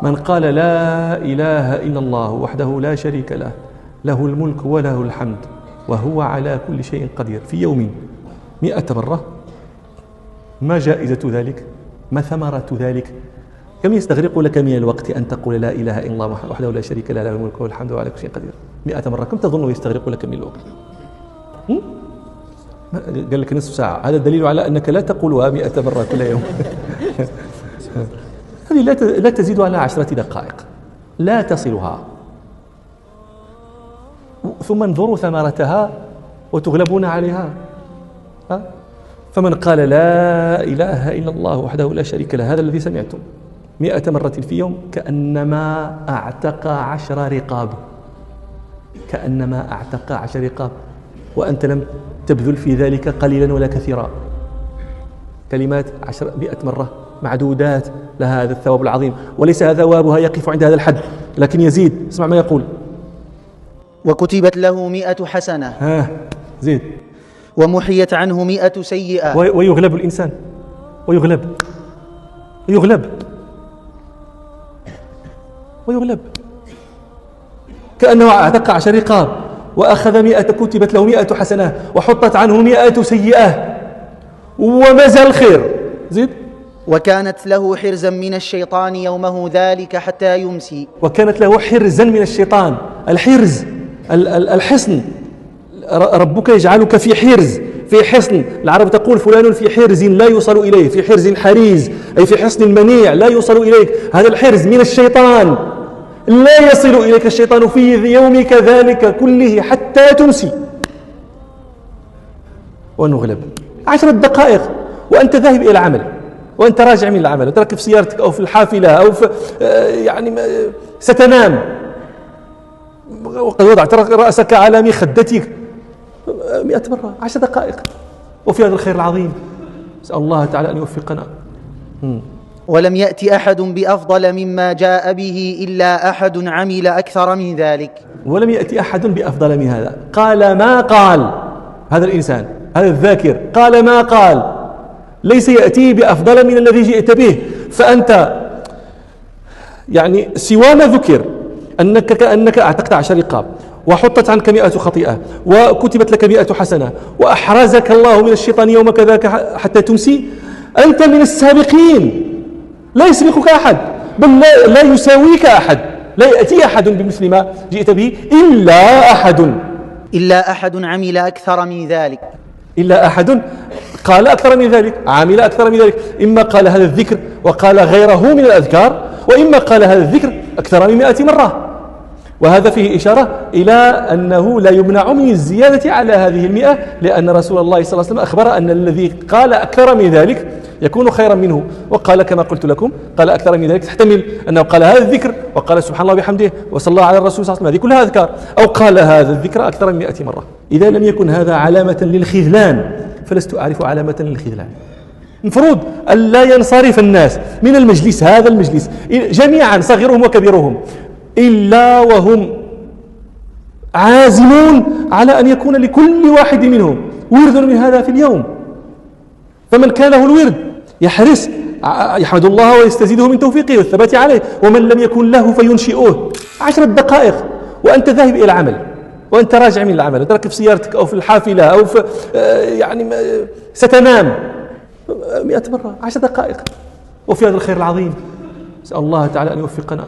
من قال لا إله إلا الله وحده لا شريك له له الملك وله الحمد وهو على كل شيء قدير في يوم 100 مرة، ما جائزة ذلك؟ ما ثمرة ذلك؟ كم يستغرق لك من الوقت أن تقول لا إله إلا الله وحده لا شريك له له الملك والحمد وعلى كل شيء قدير 100 مرة؟ كم تظن يستغرق لك من الوقت؟ قال لك نصف ساعة. هذا دليل على أنك لا تقولها 100 مرة كل يوم. هذه لا تزيد على 10 دقائق، لا تصلها. ثم انظروا ثمرتها وتغلبون عليها. فمن قال لا إله إلا الله وحده لا شريك له، هذا الذي سمعتم 100 مرة في يوم، كأنما أعتق 10 رقاب، كأنما أعتق 10 رقاب، وأنت لم تبذل في ذلك قليلا ولا كثيرا. كلمات 100 مرة معدودات لها هذا الثواب العظيم، وليس هذا ثوابها يقف عند هذا الحد، لكن يزيد. اسمع ما يقول: وكتبت له 100 حسنة. زيد. ومحيت عنه 100 سيئة. ويغلب الإنسان، ويغلب كأنه اعتق 10 رقاب وأخذ 100، كتبت له 100 حسنة وحطت عنه 100 سيئة وما زال خير. زيد. وكانت له حرزا من الشيطان يومه ذلك حتى يمسي. وكانت له حرزا من الشيطان. الحرز الحصن، ربك يجعلك في حرز، في حصن. العرب تقول فلان في حرز لا يوصل إليه، في حرز حريز، أي في حصن منيع لا يوصل إليك. هذا الحرز من الشيطان، لا يصل إليك الشيطان في يومك ذلك كله حتى تمسي. ونغلب 10 دقائق وأنت ذاهب إلى العمل، وأنت راجع من العمل، وتركب في سيارتك أو في الحافلة أو في ستنام وقد وضعت رأسك على مخدتك 100 مرة 10 دقائق، وفي هذا الخير العظيم. نسأل الله تعالى أن يوفقنا. ولم يأتي أحد بأفضل مما جاء به إلا أحد عمل أكثر من ذلك. ولم يأتي أحد بأفضل من هذا. قال ما قال هذا الإنسان، هذا الذاكر، قال ما قال، ليس يأتي بأفضل من الذي جئت به. فأنت سوى ما ذكر أنك كأنك أعتقت 10 رقاب، وحطت عنك 100 خطيئة، وكتبت لك 100 حسنة، وأحرزك الله من الشيطان يومك ذاك حتى تمسي، أنت من السابقين، لا يسبقك أحد، بل لا يساويك أحد، لا يأتي أحد بمثل ما جئت به إلا أحد عمل أكثر من ذلك. إلا أحد قال أكثر من ذلك، عمل أكثر من ذلك. إما قال هذا الذكر وقال غيره من الأذكار، وإما قال هذا الذكر أكثر من 100 مرة. وهذا فيه إشارة إلى أنه لا يمنع من الزيادة على هذه 100، لأن رسول الله صلى الله عليه وسلم أخبر أن الذي قال أكثر من ذلك يكون خيرا منه. وقال كما قلت لكم، قال أكثر من ذلك تحتمل أنه قال هذا الذكر وقال سبحان الله وبحمده وصلى الله على الرسول صلى الله عليه وسلم، هذه كلها أذكار، أو قال هذا الذكر أكثر من 100 مرة. إذا لم يكن هذا علامة للخذلان، فلست أعرف علامة للخذلان. المفروض أن لا ينصرف الناس من المجلس، هذا المجلس جميعا صغيرهم وكبيرهم، إلا وهم عازمون على أن يكون لكل واحد منهم ورد من هذا في اليوم. فمن كان له الورد يحرص يحمد الله ويستزيده من توفيقه والثبات عليه، ومن لم يكن له فينشئه. 10 دقائق وأنت ذاهب إلى العمل، وأنت راجع من العمل، وتركب في سيارتك أو في الحافلة أو في ستنام 100 مرة 10 دقائق، وفي هذا الخير العظيم. نسأل الله تعالى أن يوفقنا.